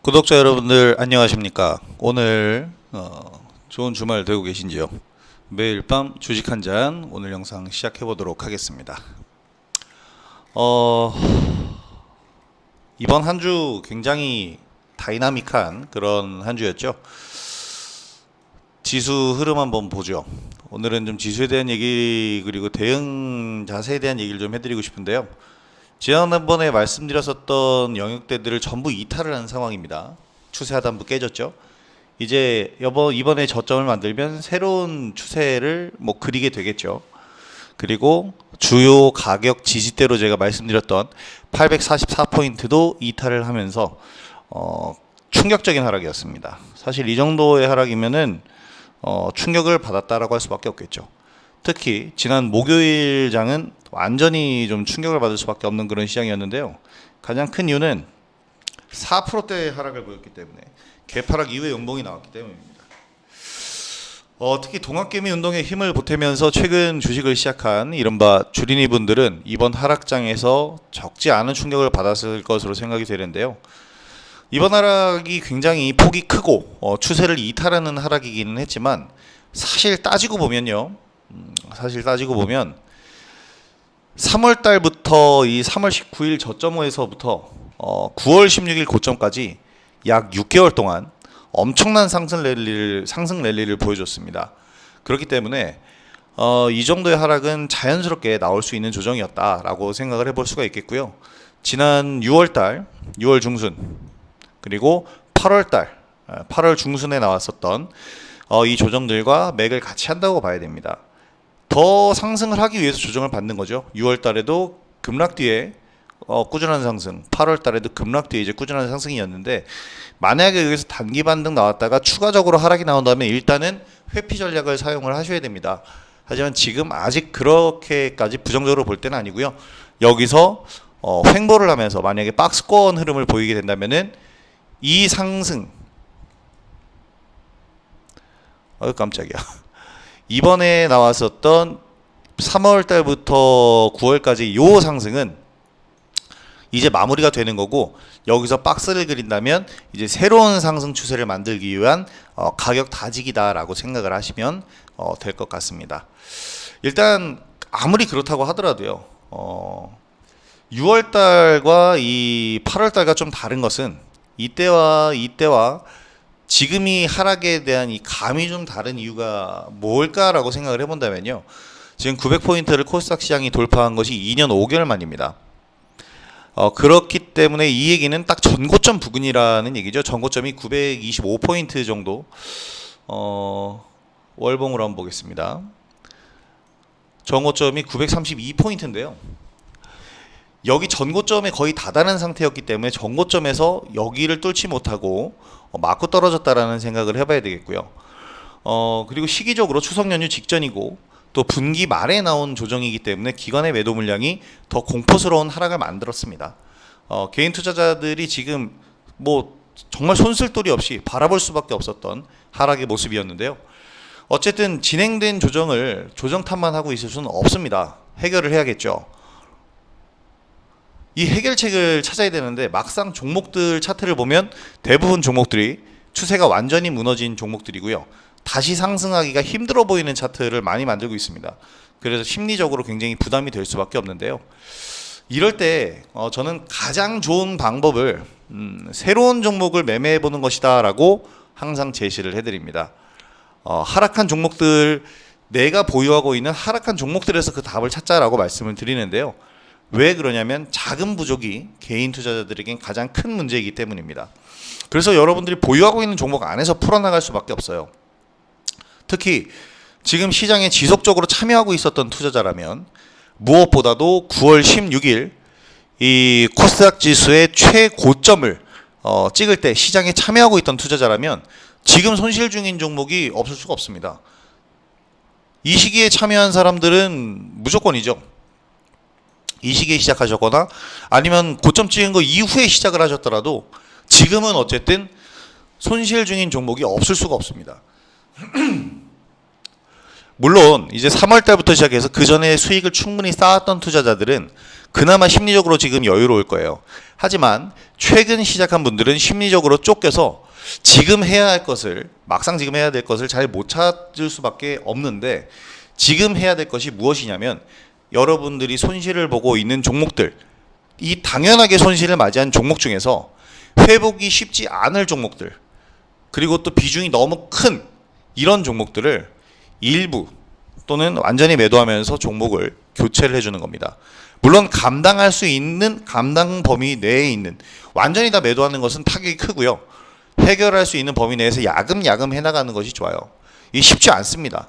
구독자 여러분들 안녕하십니까. 오늘 좋은 주말 되고 계신지요? 매일 밤 주식 한 잔 오늘 영상 시작해 보도록 하겠습니다. 이번 한 주 굉장히 다이나믹한 그런 한 주였죠. 지수 흐름 한번 보죠. 오늘은 좀 지수에 대한 얘기 그리고 대응 자세에 대한 얘기를 좀 해드리고 싶은데요. 지난번에 말씀드렸었던 영역대들을 전부 이탈을 한 상황입니다. 추세 하단부 깨졌죠. 이제 이번에 저점을 만들면 새로운 추세를 그리게 되겠죠. 그리고 주요 가격 지지대로 제가 말씀드렸던 844포인트도 이탈을 하면서 충격적인 하락이었습니다. 사실 이 정도의 하락이면은 충격을 받았다라고 할 수밖에 없겠죠. 특히 지난 목요일 장은 완전히 좀 충격을 받을 수밖에 없는 그런 시장이었는데요. 가장 큰 이유는 4%대 하락을 보였기 때문에 개파락 이후에 연봉이 나왔기 때문입니다. 특히 동학개미 운동에 힘을 보태면서 최근 주식을 시작한 이른바 주린이 분들은 이번 하락장에서 적지 않은 충격을 받았을 것으로 생각이 되는데요. 이번 하락이 굉장히 폭이 크고 추세를 이탈하는 하락이기는 했지만 사실 따지고 보면 3월 달부터 이 3월 19일 저점에서부터 9월 16일 고점까지 약 6개월 동안 엄청난 상승 랠리를 보여줬습니다. 그렇기 때문에 이 정도의 하락은 자연스럽게 나올 수 있는 조정이었다라고 생각을 해볼 수가 있겠고요. 지난 6월 달, 6월 중순 그리고 8월 달, 8월 중순에 나왔었던 이 조정들과 맥을 같이 한다고 봐야 됩니다. 더 상승을 하기 위해서 조정을 받는 거죠. 6월 달에도 급락 뒤에 꾸준한 상승, 8월 달에도 급락 뒤에 이제 꾸준한 상승이었는데 만약에 여기서 단기 반등 나왔다가 추가적으로 하락이 나온다면 일단은 회피 전략을 사용을 하셔야 됩니다. 하지만 지금 아직 그렇게까지 부정적으로 볼 때는 아니고요. 여기서 횡보를 하면서 만약에 박스권 흐름을 보이게 된다면은 이 상승 깜짝이야. 이번에 나왔었던 3월 달부터 9월까지 요 상승은 이제 마무리가 되는 거고 여기서 박스를 그린다면 이제 새로운 상승 추세를 만들기 위한 가격 다지기다라고 생각을 하시면 될 것 같습니다. 일단 아무리 그렇다고 하더라도요. 6월 달과 이 8월 달과 좀 다른 것은 이때와 지금이 하락에 대한 이 감이 좀 다른 이유가 뭘까라고 생각을 해본다면요. 지금 900포인트를 코스닥 시장이 돌파한 것이 2년 5개월 만입니다. 그렇기 때문에 이 얘기는 딱 전고점 부근이라는 얘기죠. 전고점이 925포인트 정도. 월봉으로 한번 보겠습니다. 전고점이 932포인트인데요. 여기 전고점에 거의 다다른 상태였기 때문에 전고점에서 여기를 뚫지 못하고 맞고 떨어졌다라는 생각을 해봐야 되겠고요. 그리고 시기적으로 추석 연휴 직전이고 또 분기 말에 나온 조정이기 때문에 기관의 매도 물량이 더 공포스러운 하락을 만들었습니다. 개인 투자자들이 지금 정말 손쓸 도리 없이 바라볼 수밖에 없었던 하락의 모습이었는데요. 어쨌든 진행된 조정을 조정 탓만 하고 있을 수는 없습니다. 해결을 해야겠죠. 이 해결책을 찾아야 되는데 막상 종목들 차트를 보면 대부분 종목들이 추세가 완전히 무너진 종목들이고요. 다시 상승하기가 힘들어 보이는 차트를 많이 만들고 있습니다. 그래서 심리적으로 굉장히 부담이 될 수밖에 없는데요. 이럴 때 저는 가장 좋은 방법을 새로운 종목을 매매해 보는 것이다 라고 항상 제시를 해드립니다. 하락한 종목들, 내가 보유하고 있는 하락한 종목들에서 그 답을 찾자라고 말씀을 드리는데요. 왜 그러냐면 자금 부족이 개인 투자자들에겐 가장 큰 문제이기 때문입니다. 그래서 여러분들이 보유하고 있는 종목 안에서 풀어나갈 수밖에 없어요. 특히 지금 시장에 지속적으로 참여하고 있었던 투자자라면 무엇보다도 9월 16일 이 코스닥 지수의 최고점을 찍을 때 시장에 참여하고 있던 투자자라면 지금 손실 중인 종목이 없을 수가 없습니다. 이 시기에 참여한 사람들은 무조건이죠. 이 시기에 시작하셨거나 아니면 고점 찍은 거 이후에 시작을 하셨더라도 지금은 어쨌든 손실 중인 종목이 없을 수가 없습니다. 물론 이제 3월 달부터 시작해서 그 전에 수익을 충분히 쌓았던 투자자들은 그나마 심리적으로 지금 여유로울 거예요. 하지만 최근 시작한 분들은 심리적으로 쫓겨서 지금 해야 할 것을, 막상 지금 해야 될 것을 잘 못 찾을 수밖에 없는데, 지금 해야 될 것이 무엇이냐면 여러분들이 손실을 보고 있는 종목들, 이 당연하게 손실을 맞이한 종목 중에서 회복이 쉽지 않을 종목들, 그리고 또 비중이 너무 큰 이런 종목들을 일부 또는 완전히 매도하면서 종목을 교체를 해주는 겁니다. 물론 감당할 수 있는 감당 범위 내에 있는, 완전히 다 매도하는 것은 타격이 크고요. 해결할 수 있는 범위 내에서 야금야금 해나가는 것이 좋아요. 이게 쉽지 않습니다.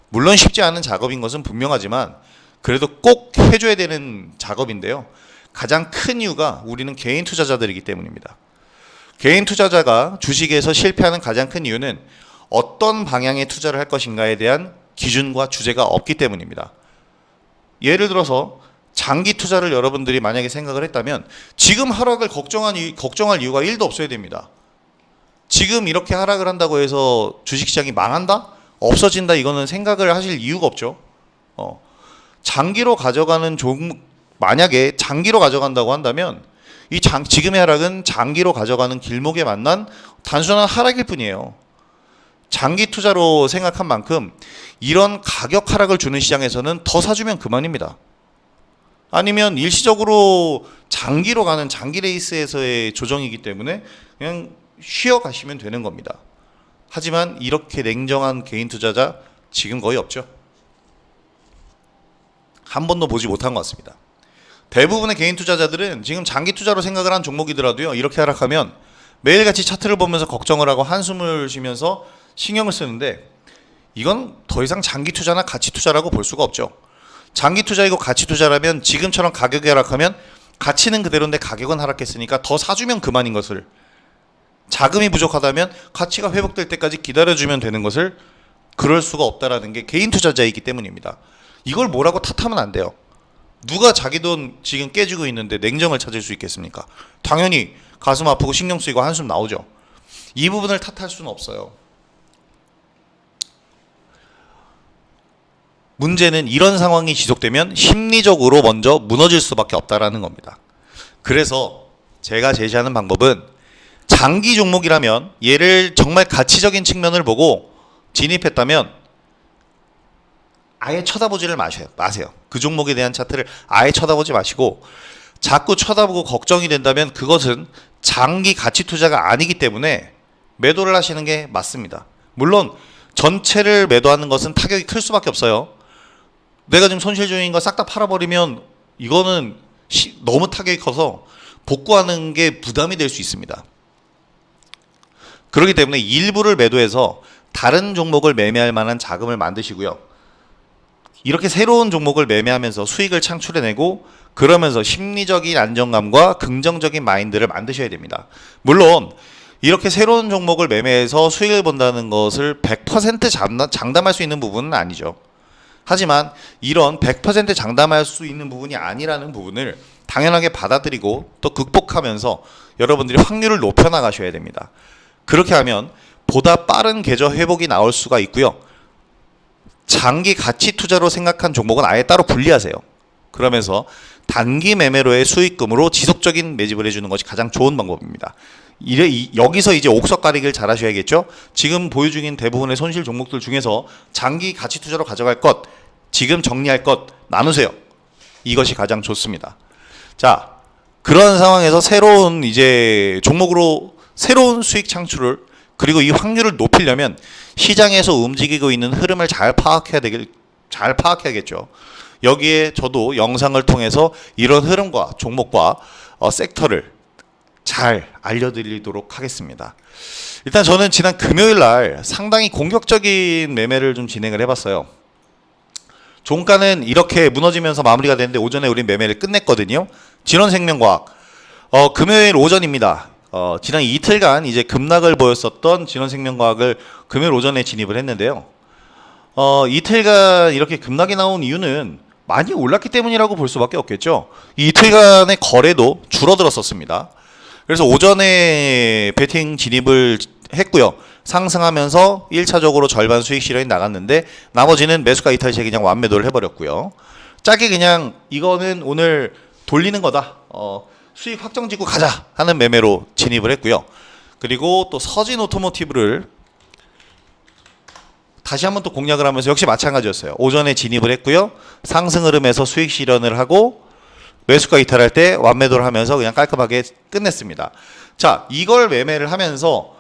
물론 쉽지 않은 작업인 것은 분명하지만 그래도 꼭 해줘야 되는 작업인데요. 가장 큰 이유가 우리는 개인 투자자들이기 때문입니다. 개인 투자자가 주식에서 실패하는 가장 큰 이유는 어떤 방향의 투자를 할 것인가에 대한 기준과 주제가 없기 때문입니다. 예를 들어서 장기 투자를 여러분들이 만약에 생각을 했다면 지금 하락을 걱정할 이유가 1도 없어야 됩니다. 지금 이렇게 하락을 한다고 해서 주식시장이 망한다? 없어진다? 이거는 생각을 하실 이유가 없죠. 장기로 가져가는 만약에 장기로 가져간다고 한다면 지금의 하락은 장기로 가져가는 길목에 만난 단순한 하락일 뿐이에요. 장기 투자로 생각한 만큼 이런 가격 하락을 주는 시장에서는 더 사주면 그만입니다. 아니면 일시적으로 장기로 가는 장기 레이스에서의 조정이기 때문에 그냥 쉬어 가시면 되는 겁니다. 하지만 이렇게 냉정한 개인 투자자 지금 거의 없죠. 한 번도 보지 못한 것 같습니다. 대부분의 개인 투자자들은 지금 장기 투자로 생각을 한 종목이더라도요, 이렇게 하락하면 매일같이 차트를 보면서 걱정을 하고 한숨을 쉬면서 신경을 쓰는데, 이건 더 이상 장기 투자나 가치 투자라고 볼 수가 없죠. 장기 투자이고 가치 투자라면 지금처럼 가격이 하락하면 가치는 그대로인데 가격은 하락했으니까 더 사주면 그만인 것을, 자금이 부족하다면 가치가 회복될 때까지 기다려주면 되는 것을, 그럴 수가 없다라는 게 개인 투자자이기 때문입니다. 이걸 뭐라고 탓하면 안 돼요. 누가 자기 돈 지금 깨지고 있는데 냉정을 찾을 수 있겠습니까? 당연히 가슴 아프고 신경 쓰이고 한숨 나오죠. 이 부분을 탓할 수는 없어요. 문제는 이런 상황이 지속되면 심리적으로 먼저 무너질 수밖에 없다라는 겁니다. 그래서 제가 제시하는 방법은, 장기 종목이라면 얘를 정말 가치적인 측면을 보고 진입했다면 아예 쳐다보지를 마세요. 그 종목에 대한 차트를 아예 쳐다보지 마시고, 자꾸 쳐다보고 걱정이 된다면 그것은 장기 가치 투자가 아니기 때문에 매도를 하시는 게 맞습니다. 물론 전체를 매도하는 것은 타격이 클 수밖에 없어요. 내가 지금 손실 중인 거 싹 다 팔아버리면 이거는 너무 타격이 커서 복구하는 게 부담이 될 수 있습니다. 그렇기 때문에 일부를 매도해서 다른 종목을 매매할 만한 자금을 만드시고요. 이렇게 새로운 종목을 매매하면서 수익을 창출해내고, 그러면서 심리적인 안정감과 긍정적인 마인드를 만드셔야 됩니다. 물론 이렇게 새로운 종목을 매매해서 수익을 본다는 것을 100% 장담할 수 있는 부분은 아니죠. 하지만 이런 100% 장담할 수 있는 부분이 아니라는 부분을 당연하게 받아들이고 또 극복하면서 여러분들이 확률을 높여나가셔야 됩니다. 그렇게 하면 보다 빠른 계좌 회복이 나올 수가 있고요. 장기 가치 투자로 생각한 종목은 아예 따로 분리하세요. 그러면서 단기 매매로의 수익금으로 지속적인 매집을 해주는 것이 가장 좋은 방법입니다. 여기서 이제 옥석 가리기를 잘 하셔야겠죠. 지금 보유 중인 대부분의 손실 종목들 중에서 장기 가치 투자로 가져갈 것, 지금 정리할 것 나누세요. 이것이 가장 좋습니다. 자, 그런 상황에서 새로운 이제 종목으로 새로운 수익 창출을, 그리고 이 확률을 높이려면 시장에서 움직이고 있는 흐름을 잘 파악해야겠죠. 여기에 저도 영상을 통해서 이런 흐름과 종목과 섹터를 잘 알려드리도록 하겠습니다. 일단 저는 지난 금요일 날 상당히 공격적인 매매를 좀 진행을 해봤어요. 종가는 이렇게 무너지면서 마무리가 됐는데 오전에 우린 매매를 끝냈거든요. 진원생명과학, 금요일 오전입니다. 지난 이틀간 이제 급락을 보였었던 진원생명과학을 금요일 오전에 진입을 했는데요. 이틀간 이렇게 급락이 나온 이유는 많이 올랐기 때문이라고 볼 수밖에 없겠죠. 이 이틀간의 거래도 줄어들었었습니다. 그래서 오전에 베팅 진입을 했고요. 상승하면서 1차적으로 절반 수익 실현이 나갔는데 나머지는 매수가 이탈 시 그냥 완매도를 해버렸고요. 짧게 그냥 이거는 오늘 돌리는 거다. 수익 확정 짓고 가자 하는 매매로 진입을 했고요. 그리고 또 서진 오토모티브를 다시 한번 또 공략을 하면서 역시 마찬가지였어요. 오전에 진입을 했고요. 상승 흐름에서 수익 실현을 하고 매수가 이탈할 때 완매도를 하면서 그냥 깔끔하게 끝냈습니다. 자, 이걸 매매를 하면서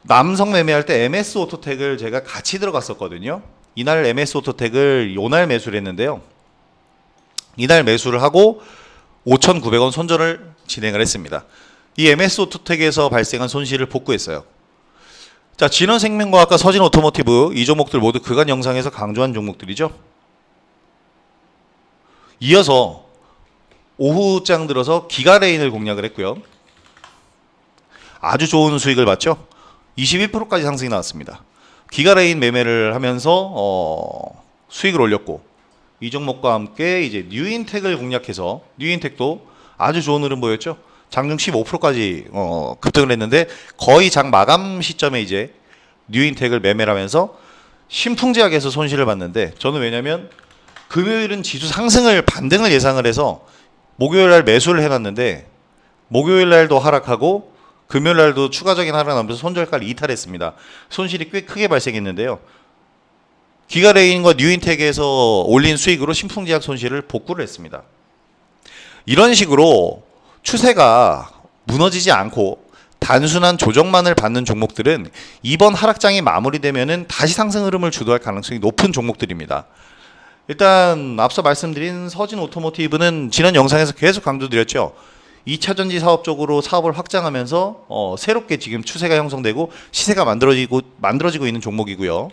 남성 매매할 때 MS 오토텍을 제가 같이 들어갔었거든요. 이날 MS 오토텍을 요날 매수를 했는데요. 이날 매수를 하고 5,900원 손절을 진행을 했습니다. 이 MS 오토텍에서 발생한 손실을 복구했어요. 자, 진원생명과학과 서진 오토모티브 이 종목들 모두 그간 영상에서 강조한 종목들이죠. 이어서 오후장 들어서 기가레인을 공략을 했고요. 아주 좋은 수익을 봤죠. 21%까지 상승이 나왔습니다. 기가레인 매매를 하면서 수익을 올렸고, 이 종목과 함께 이제 뉴인텍을 공략해서 뉴인텍도 아주 좋은 흐름 보였죠. 장중 15%까지 급등을 했는데 거의 장 마감 시점에 이제 뉴인텍을 매매를 하면서 신풍제약에서 손실을 봤는데, 저는 왜냐면 금요일은 지수 상승을 반등을 예상을 해서 목요일 날 매수를 해놨는데 목요일 날도 하락하고 금요일 날도 추가적인 하락 나면서 손절가를 이탈했습니다. 손실이 꽤 크게 발생했는데요. 기가레인과 뉴인텍에서 올린 수익으로 신풍제약 손실을 복구를 했습니다. 이런 식으로 추세가 무너지지 않고 단순한 조정만을 받는 종목들은 이번 하락장이 마무리되면은 다시 상승 흐름을 주도할 가능성이 높은 종목들입니다. 일단 앞서 말씀드린 서진 오토모티브는 지난 영상에서 계속 강조드렸죠. 2차 전지 사업 쪽으로 사업을 확장하면서 새롭게 지금 추세가 형성되고 시세가 만들어지고 있는 종목이고요.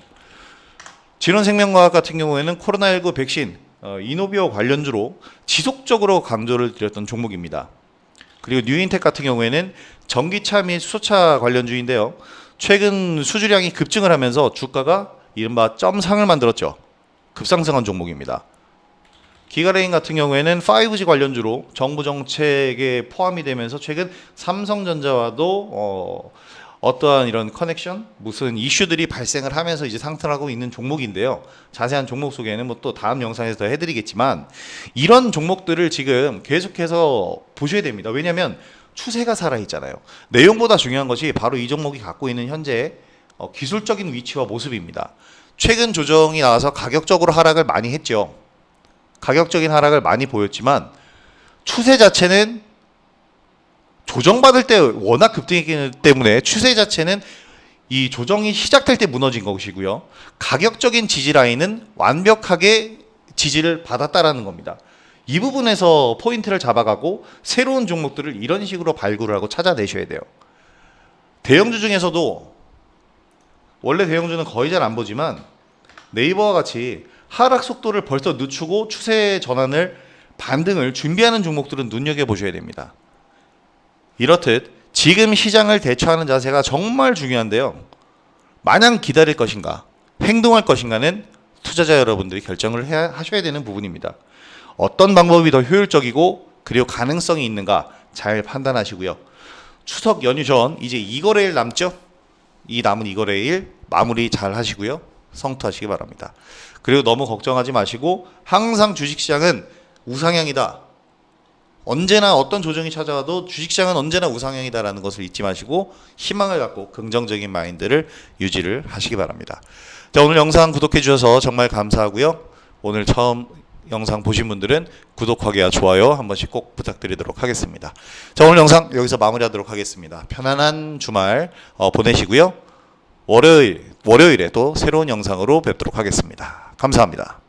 진원생명과학 같은 경우에는 코로나19 백신 이노비어 관련주로 지속적으로 강조를 드렸던 종목입니다. 그리고 뉴인텍 같은 경우에는 전기차 및 수소차 관련주인데요. 최근 수주량이 급증을 하면서 주가가 이른바 점상을 만들었죠. 급상승한 종목입니다. 기가레인 같은 경우에는 5G 관련주로 정부 정책에 포함이 되면서 최근 삼성전자와도 어떠한 이런 커넥션, 무슨 이슈들이 발생을 하면서 이제 상승하고 있는 종목인데요. 자세한 종목 소개는 뭐 또 다음 영상에서 더 해드리겠지만, 이런 종목들을 지금 계속해서 보셔야 됩니다. 왜냐하면 추세가 살아있잖아요. 내용보다 중요한 것이 바로 이 종목이 갖고 있는 현재 기술적인 위치와 모습입니다. 최근 조정이 나와서 가격적으로 하락을 많이 했죠. 가격적인 하락을 많이 보였지만 추세 자체는 조정받을 때 워낙 급등했기 때문에 추세 자체는 이 조정이 시작될 때 무너진 것이고요. 가격적인 지지 라인은 완벽하게 지지를 받았다라는 겁니다. 이 부분에서 포인트를 잡아가고 새로운 종목들을 이런 식으로 발굴을 하고 찾아내셔야 돼요. 대형주 중에서도 원래 대형주는 거의 잘 안 보지만 네이버와 같이 하락 속도를 벌써 늦추고 추세 전환을 반등을 준비하는 종목들은 눈여겨보셔야 됩니다. 이렇듯 지금 시장을 대처하는 자세가 정말 중요한데요. 마냥 기다릴 것인가, 행동할 것인가는 투자자 여러분들이 결정을 하셔야 되는 부분입니다. 어떤 방법이 더 효율적이고 그리고 가능성이 있는가 잘 판단하시고요. 추석 연휴 전 이제 2거래일 남죠? 이 남은 2거래일 마무리 잘 하시고요. 성투하시기 바랍니다. 그리고 너무 걱정하지 마시고 항상 주식시장은 우상향이다. 언제나 어떤 조정이 찾아와도 주식시장은 언제나 우상향이다라는 것을 잊지 마시고 희망을 갖고 긍정적인 마인드를 유지를 하시기 바랍니다. 자, 오늘 영상 구독해 주셔서 정말 감사하고요. 오늘 처음 영상 보신 분들은 구독하기와 좋아요 한 번씩 꼭 부탁드리도록 하겠습니다. 자, 오늘 영상 여기서 마무리하도록 하겠습니다. 편안한 주말 보내시고요. 월요일에 또 새로운 영상으로 뵙도록 하겠습니다. 감사합니다.